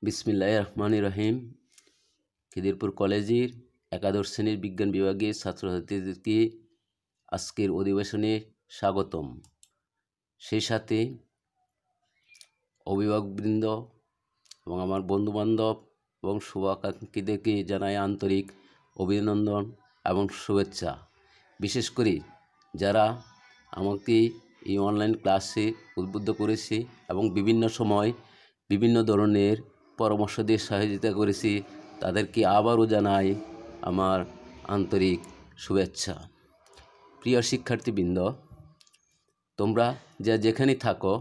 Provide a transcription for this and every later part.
বিসমিল্লাহির রহমানির রহিম। খিদিরপুর কলেজের একাদশ শ্রেণীর বিজ্ঞান বিভাগের ছাত্রছাত্রীদেরকে আজকের অধিবেশনে স্বাগতম। সেই সাথে অভিভাবকবৃন্দ এবং আমার বন্ধুবান্ধব এবং শুভাকাঙ্ক্ষীদেরকে জানাই আন্তরিক অভিনন্দন এবং শুভেচ্ছা। বিশেষ করে যারা আমাকে এই অনলাইন ক্লাসে উদ্বুদ্ধ করেছে এবং বিভিন্ন সময় বিভিন্ন ধরনের পরামর্শ দিয়ে সহযোগিতা করেছি, তাদেরকে আবারও জানাই আমার আন্তরিক শুভেচ্ছা। প্রিয় শিক্ষার্থীবৃন্দ, তোমরা যেখানে থাকো,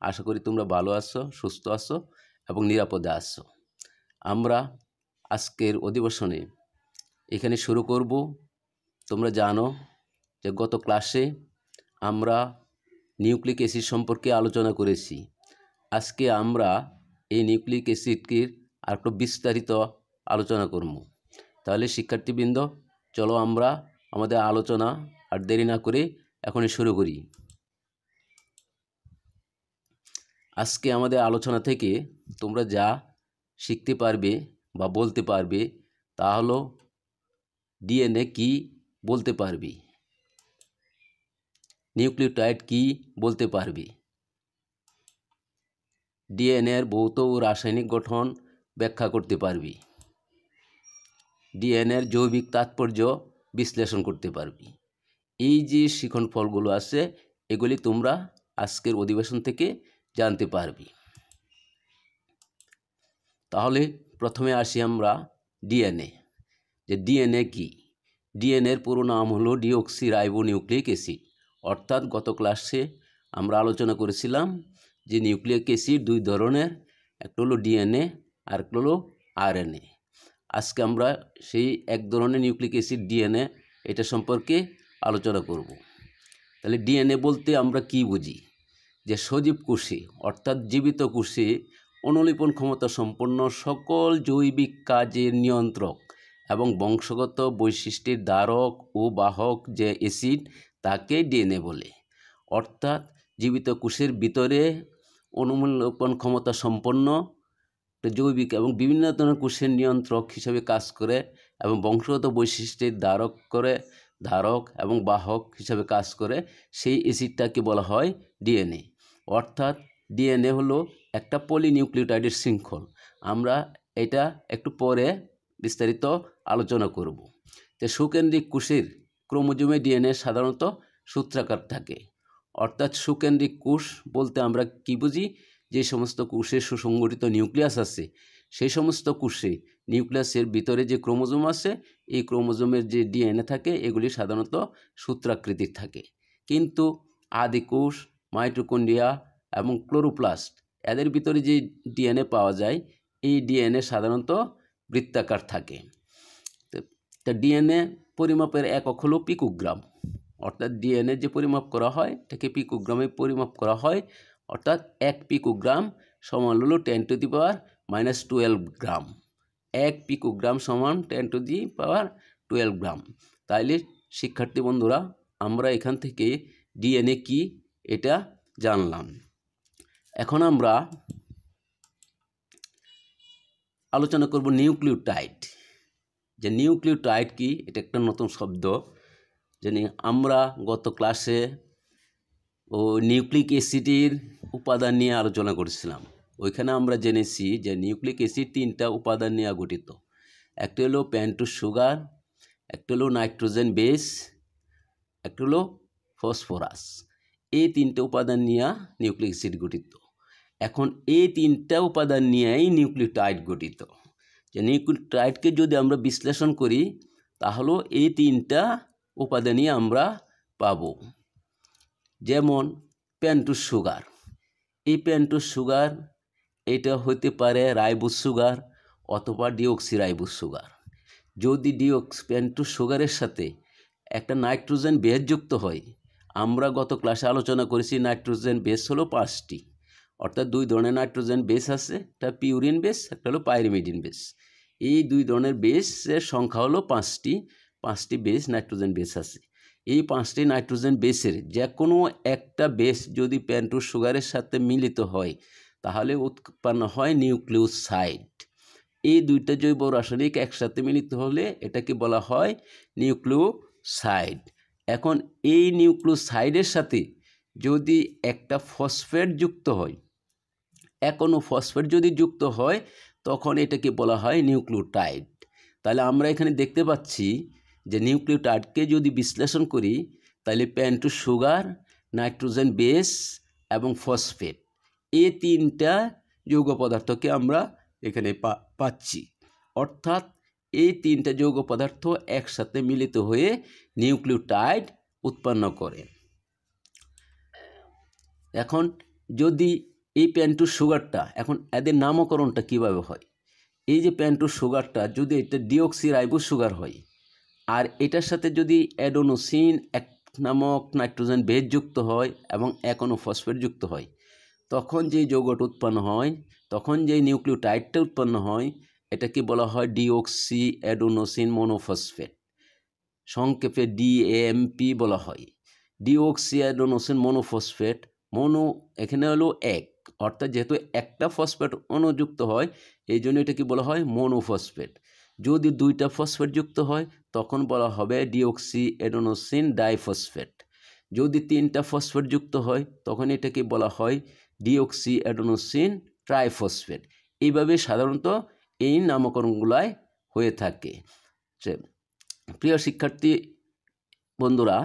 আশা করি তোমরা ভালো আছো, সুস্থ আছো এবং নিরাপদে আছো। আমরা আজকের অধিবেশনে এখানে শুরু করব। তোমরা জানো যে গত ক্লাসে আমরা নিউক্লিক অ্যাসিড সম্পর্কে আলোচনা করেছি। আজকে আমরা এই নিউক্লিক অ্যাসিডকে আর একটু বিস্তারিত আলোচনা করব। তাহলে শিক্ষার্থীবৃন্দ, চলো আমরা আমাদের আলোচনা আর দেরি না করে এখনই শুরু করি। আজকে আমাদের আলোচনা থেকে তোমরা যা শিখতে পারবে বা বলতে পারবে তা হলো ডিএনএ কি বলতে পারবে, নিউক্লিওটাইড কি বলতে পারবে, ডিএনএর ভৌত ও রাসায়নিক গঠন ব্যাখ্যা করতে পারবি, ডিএনএর জৈবিক তাৎপর্য বিশ্লেষণ করতে পারবি। এই যে শিখন ফলগুলো আছে, এগুলি তোমরা আজকের অধিবেশন থেকে জানতে পারবি। তাহলে প্রথমে আসি আমরা ডিএনএ। যে ডিএনএ কি? ডিএনএর পুরো নাম হলো ডিঅক্সিরাইবোনিউক্লিক অ্যাসিড। অর্থাৎ গত ক্লাসে আমরা আলোচনা করেছিলাম যে নিউক্লিক অ্যাসিড দুই ধরনের, একটা হলো ডিএনএ আর একটা হলো আরএনএ। আজকে আমরা সেই এক ধরনের নিউক্লিক অ্যাসিড ডিএনএ এটা সম্পর্কে আলোচনা করব। তাহলে ডিএনএ বলতে আমরা কি বুঝি? যে সজীব কোষে অর্থাৎ জীবিত কোষে অনুলিপন ক্ষমতা সম্পন্ন সকল জৈবিক কাজের নিয়ন্ত্রক এবং বংশগত বৈশিষ্ট্যের ধারক ও বাহক যে অ্যাসিড, তাকে ডিএনএ বলে। অর্থাৎ জীবিত কোষের ভিতরে অনুলিপন ক্ষমতা সম্পন্ন জৈবিক এবং বিভিন্ন ধরনের কোষের নিয়ন্ত্রক হিসেবে কাজ করে এবং বংশগত বৈশিষ্ট্যের ধারক এবং বাহক হিসাবে কাজ করে, সেই অ্যাসিডটাকে বলা হয় ডিএনএ। অর্থাৎ ডিএনএ হলো একটা পলিনিউক্লিওটাইডের শৃঙ্খল। আমরা এটা একটু পরে বিস্তারিত আলোচনা করব। তো সুকেন্দ্রিক কোষের ক্রোমোজোমে ডিএনএ সাধারণত সূত্রাকার থাকে। অর্থাৎ সুকেন্দ্রিক কোষ বলতে আমরা কি বুঝি? যে সমস্ত কোষে সুসংগঠিত নিউক্লিয়াস আছে, সেই সমস্ত কোষে নিউক্লিয়াসের ভিতরে যে ক্রোমোজোম আছে, এই ক্রোমোজোমের যে ডিএনএ থাকে এগুলি সাধারণত সূত্রাকৃতির থাকে। কিন্তু আদিকোষ, মাইটোকন্ড্রিয়া এবং ক্লোরোপ্লাস্ট, এদের ভিতরে যে ডিএনএ পাওয়া যায়, এই ডিএনএ সাধারণত বৃত্তাকার থাকে। তা ডিএনএ পরিমাপের একক হলো পিকোগ্রাম। অর্থাৎ ডিএনএ যে পরিমাপ করা হয় এটাকে পিকোগ্রামে পরিমাপ করা হয়। অর্থাৎ 1 পিকোগ্রাম সমান হলো 10⁻⁻12 গ্রাম। 1 পিকোগ্রাম সমান 10⁻12 গ্রাম। তাইলে শিক্ষার্থী বন্ধুরা, আমরা এখান থেকে ডিএনএ কি এটা জানলাম। এখন আমরা আলোচনা করব নিউক্লিওটাইড। যে নিউক্লিওটাইড কি, এটা একটা নতুন শব্দ। জানি আমরা গত ক্লাসে নিউক্লিক অ্যাসিডের উপাদান নিয়ে আলোচনা করেছিলাম। ওইখানে আমরা জেনেছি যে নিউক্লিক অ্যাসিড 3টা উপাদান নিয়ে গঠিত। একটা হলো পেন্টোজ সুগার, একটা হলো নাইট্রোজেন বেস, একটা হলো ফসফরাস। এই 3টা উপাদান নিয়ে নিউক্লিক অ্যাসিড গঠিত। এখন এই 3টা উপাদান নিয়েই নিউক্লিওটাইড গঠিত। যে নিউক্লিওটাইডকে যদি আমরা বিশ্লেষণ করি, তাহলে এই 3টা উপাদানই আমরা পাব। যেমন পেন্টোজ সুগার। এই পেন্টোজ সুগার এটা হতে পারে রাইবোজ সুগার অথবা ডিঅক্সিরাইবোজ সুগার। যদি পেন্টোজ সুগারের সাথে একটা নাইট্রোজেন বেস যুক্ত হয়, আমরা গত ক্লাসে আলোচনা করেছি নাইট্রোজেন বেস হলো 5টি। অর্থাৎ 2 ধরনের নাইট্রোজেন বেস আছে, একটা পিউরিন বেস, একটা হলো পাইরিমিডিন বেস। এই 2 ধরনের বেসের সংখ্যা হলো 5টি বেস নাইট্রোজেন বেস আছে। এই 5টি নাইট্রোজেন বেসের যে কোনো একটা বেস যদি পেন্টোজ সুগারের সাথে মিলিত হয়, তাহলে উৎপন্ন হয় নিউক্লিওসাইড। এই দুইটা জৈব রাসায়নিক একসাথে মিলিত হলে এটাকে বলা হয় নিউক্লিওসাইড। এখন এই নিউক্লিওসাইডের সাথে যদি একটা ফসফেট যুক্ত হয়, কোনো ফসফেট যদি যুক্ত হয় তখন এটাকে বলা হয় নিউক্লিওটাইড। তাহলে আমরা এখানে দেখতে পাচ্ছি যে নিউক্লিওটাইডকে যদি বিশ্লেষণ করি তাহলে পেন্টোজ সুগার, নাইট্রোজেন বেস এবং ফসফেট, এই তিনটা যৌগ পদার্থকে আমরা এখানে পাচ্ছি। অর্থাৎ এই তিনটা যৌগ পদার্থ একসাথে মিলিত হয়ে নিউক্লিওটাইড উৎপন্ন করে। এখন যদি এই পেন্টোজ সুগারটা, এখন এদের নামকরণটা কিভাবে হয়? এই যে পেন্টোজ সুগারটা যদি এটা ডিঅক্সিরাইবোজ সুগার হয় আর এটার সাথে যদি অ্যাডেনোসিন নামক নাইট্রোজেন বেস যুক্ত হয় এবং কোনো ফসফেট যুক্ত হয়, তখন যে যৌগটা উৎপন্ন হয়, তখন যে নিউক্লিওটাইডটা উৎপন্ন হয়, এটাকে বলা হয় ডিঅক্সি অ্যাডেনোসিন মনোফসফেট, সংক্ষেপে ডিএমপি বলা হয়। ডিঅক্সি অ্যাডেনোসিন মনোফসফেট, মনো এখানে হলো এক, অর্থাৎ যেহেতু একটা ফসফেট অনুযুক্ত হয় এই জন্য এটাকে বলা হয় মনোফসফেট। যদি দুইটা ফসফেট যুক্ত হয় তখন বলা হবে ডিঅক্সি অ্যাডেনোসিন ডাইফসফেট। যদি তিনটা ফসফেট যুক্ত হয় তখন এটাকে বলা হয় ডিঅক্সি অ্যাডেনোসিন ট্রাইফসফেট। এইভাবে সাধারণত এই নামকরণগুলাই হয়ে থাকে। প্রিয় শিক্ষার্থী বন্ধুরা,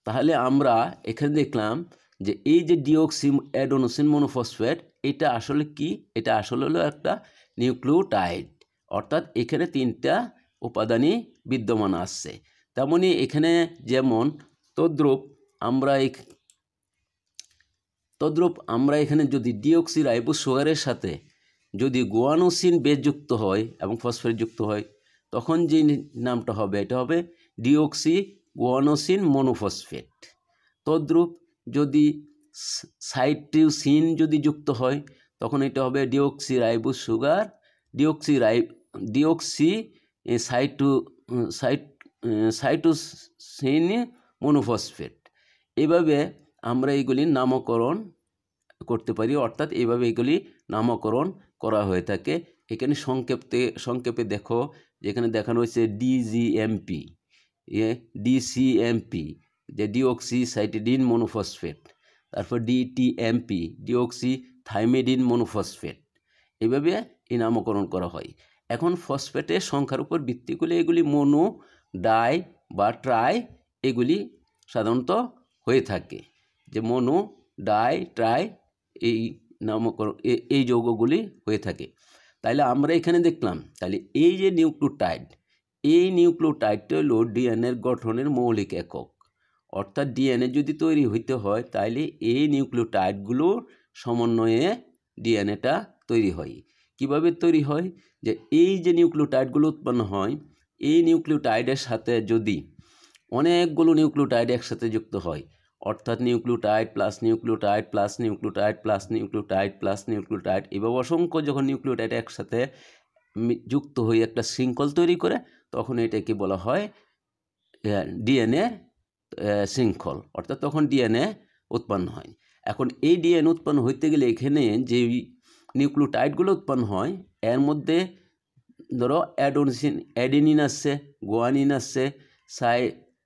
তাহলে আমরা এখানে দেখলাম যে এই যে ডিঅক্সি অ্যাডেনোসিন মনোফসফেট, এটা আসলে কি? এটা আসলে হলো একটা নিউক্লিওটাইড, অর্থাৎ এখানে তিনটা উপাদানই বিদ্যমান আছে। তেমনি এখানে যেমন তদ্রূপ আমরা এখানে যদি ডিঅক্সিরাইবোজ সুগারের সাথে যদি গুয়ানোসিন বেস যুক্ত হয় এবং ফসফেট যুক্ত হয় তখন যে নামটা হবে এটা হবে ডিঅক্সি গুয়ানোসিন মনোফসফেট। তদ্রূপ যদি সাইটোসিন যদি যুক্ত হয় তখন এটা হবে deoxyribose sugar, deoxy cytosine monophosphate. এভাবে আমরা এইগুলির নামকরণ করতে পারি, অর্থাৎ এইভাবে এগুলি নামকরণ করা হয়ে থাকে। এখানে সংক্ষেপে দেখো, যেখানে দেখানো হয়েছে ডিজিএমপি, ডিসিএমপি যে ডিঅক্সি সাইটিডিন মনোফসফেট, তারপর ডিটিএমপি ডিঅক্সি থাইমিডিন মনোফসফেট। এইভাবে এই নামকরণ করা হয়। এখন ফসফেটের সংখ্যার উপর ভিত্তি করে এগুলি মনো, ডাই বা ট্রাই এগুলি সাধারণত হয়ে থাকে, যে মনো, ডাই, ট্রাই এই নামকরণ এই যৌগগুলি হয়ে থাকে। তাইলে আমরা এখানে দেখলাম, তাহলে এই যে নিউক্লিওটাইড, এই নিউক্লিওটাইডটা হলো ডিএনএর গঠনের মৌলিক একক। অর্থাৎ ডিএনএ যদি তৈরি হইতে হয় তাইলে এই নিউক্লিওটাইডগুলোর সমন্বয়ে ডিএনএটা তৈরি হয়। কিভাবে তৈরি হয়? যে এই যে নিউক্লিওটাইডগুলো উৎপন্ন হয়, এই নিউক্লিওটাইডের সাথে যদি অনেকগুলো নিউক্লিওটাইড একসাথে যুক্ত হয়, অর্থাৎ nucleotide plus nucleotide plus nucleotide plus nucleotide plus nucleotide, এভাবে অসংখ্য যখন নিউক্লিওটাইড একসাথে যুক্ত হয়ে একটা শৃঙ্খল তৈরি করে তখন এটাকে বলা হয় ডিএনএ শৃঙ্খল, অর্থাৎ তখন ডিএনএ উৎপন্ন হয়। এখন এই ডিএনএ উৎপন্ন হইতে গেলে এখানে যে নিউক্লিওটাইডগুলো উৎপন্ন হয় এর মধ্যে ধরো অ্যাডেনিন আছে, গুয়ানিন আছে,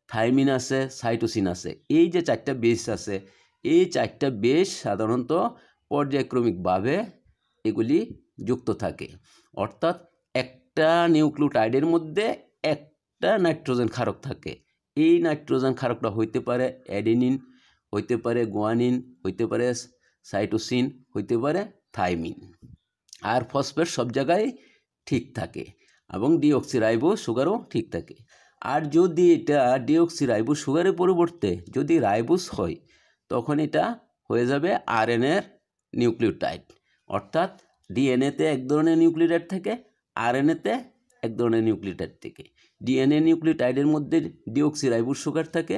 থাইমিন আছে, সাইটোসিন আছে, এই যে চারটা বেস আছে, এই চারটা বেস সাধারণত পর্যায়ক্রমিকভাবে এগুলি যুক্ত থাকে। অর্থাৎ একটা নিউক্লিওটাইডের মধ্যে একটা নাইট্রোজেন ক্ষারক থাকে। এই নাইট্রোজেন ক্ষারকটা হইতে পারে অ্যাডেনিন, হইতে পারে গুয়ানিন, হইতে পারে সাইটোসিন, হইতে পারে থাইমিন। আর ফসফেট সব জায়গায় ঠিক থাকে এবং ডিঅক্সিরাইবোজ সুগারও ঠিক থাকে। আর যদি এটা ডিঅক্সিরাইবোজ সুগারের পরিবর্তে যদি রাইবোজ হয় তখন এটা হয়ে যাবে আরএনএর নিউক্লিওটাইড। অর্থাৎ ডিএনএতে এক ধরনের নিউক্লিওটাইড থাকে, আরএনএতে এক ধরনের নিউক্লিওটাইড থাকে। ডিএনএ নিউক্লিওটাইডের মধ্যে ডিঅক্সিরাইবোজ সুগার থাকে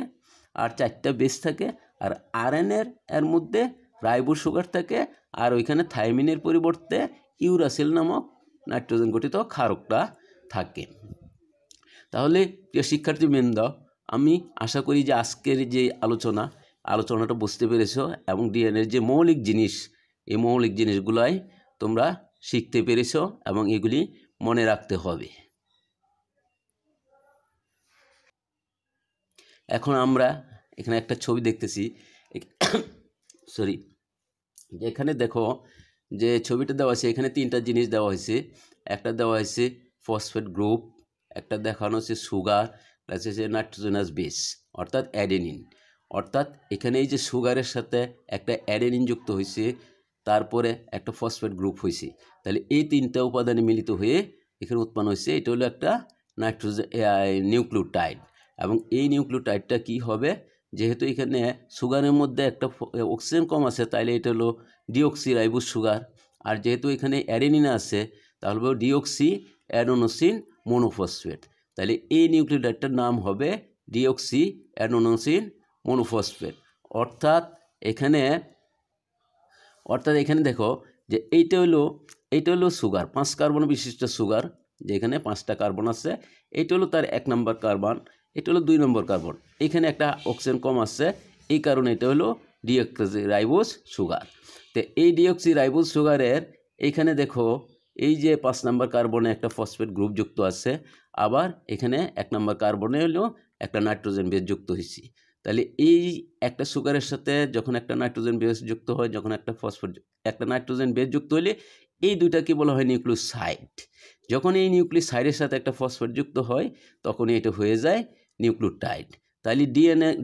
আর চারটা বেস থাকে, আর আরএনএর মধ্যে রাইবোজ সুগার থাকে, আর ওইখানে থাইমিনের পরিবর্তে ইউরাসিল নামক নাইট্রোজেন গঠিত ক্ষারকটা থাকে। তাহলে প্রিয় শিক্ষার্থীবৃন্দ, আমি আশা করি যে আজকের যে আলোচনাটা বুঝতে পেরেছ এবং ডিএনএর যে মৌলিক জিনিস এই মৌলিক জিনিসগুলাই তোমরা শিখতে পেরেছো এবং এগুলি মনে রাখতে হবে। এখন আমরা এখানে একটা ছবি দেখতেছি, সরি, এখানে দেখো যে ছবিটা দেওয়া আছে, এখানে তিনটা জিনিস দেওয়া হয়েছে। একটা দেওয়া হয়েছে ফসফেট গ্রুপ, একটা দেখানো হচ্ছে সুগার, আছে যে নাইট্রোজেনাস বেস অর্থাৎ অ্যাডেনিন। অর্থাৎ এখানে এই যে সুগারের সাথে একটা অ্যাডেনিন যুক্ত হয়েছে, তারপরে একটা ফসফেট গ্রুপ হয়েছে, তাহলে এই তিনটা উপাদানে মিলিত হয়ে এখানে উৎপন্ন হয়েছে, এটা হলো একটা নাইট্রোজেন নিউক্লিওটাইড। এবং এই নিউক্লিওটাইডটা কি হবে, যেহেতু এখানে সুগারের মধ্যে একটা অক্সিজেন কম আছে, তাইলে এটা হলো ডিঅক্সি রাইবোজ সুগার। আর যেহেতু এখানে অ্যাডেনিন আছে, তাহলে ডিঅক্সি অ্যাডেনোসিন মনোফসফেট। তাহলে এই নিউক্লিওটাইডটার নাম হবে ডিঅক্সি অ্যাডেনোসিন মনোফসফেট। অর্থাৎ এখানে দেখো যে এইটা হলো সুগার, 5 কার্বন বিশিষ্ট সুগার, যেখানে 5টা কার্বন আছে। এইটা হলো তার 1 নম্বর কার্বন, এটা হলো 2 নম্বর কার্বন। এখানে একটা অক্সিজেন কম আছে, এই কারণে এটা হলো ডিঅক্সি রাইবোজ সুগার। তো এই ডিঅক্সি রাইবোজ সুগারের এইখানে দেখো এই যে 5 নম্বর কার্বনে একটা ফসফেট গ্রুপ যুক্ত আছে, আবার এখানে 1 নম্বর কার্বনে হলো একটা নাইট্রোজেন বেস যুক্ত হয়েছে। তাহলে এই একটা সুগারের সাথে যখন একটা নাইট্রোজেন বেস যুক্ত হয়, যখন একটা নাইট্রোজেন বেস যুক্ত হলে এই দুইটাকে বলা হয় নিউক্লিওসাইড। যখন এই নিউক্লিওসাইডের সাথে একটা ফসফেট যুক্ত হয়, তখন এটা হয়ে যায় নিউক্লিওটাইড। তাহলে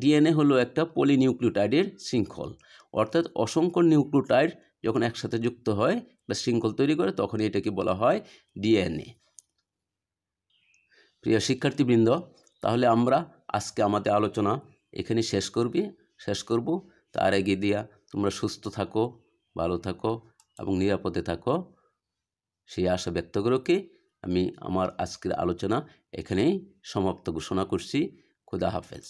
ডিএনএ হলো একটা পলিনিউক্লিওটাইডের শৃঙ্খল। অর্থাৎ অসংখ্য নিউক্লিওটাইড যখন একসাথে যুক্ত হয় বা শৃঙ্খল তৈরি করে, তখন এটাকে বলা হয় ডিএনএ। প্রিয় শিক্ষার্থীবৃন্দ, তাহলে আমরা আজকে আমাদের আলোচনা এখানে শেষ করব। তার আগে দিয়া তোমরা সুস্থ থাকো, ভালো থাকো এবং নিরাপদে থাকো, সেই আশা ব্যক্ত করে আমি আমার আজকের আলোচনা এখানেই সমাপ্ত ঘোষণা করছি। খুদা হাফেজ।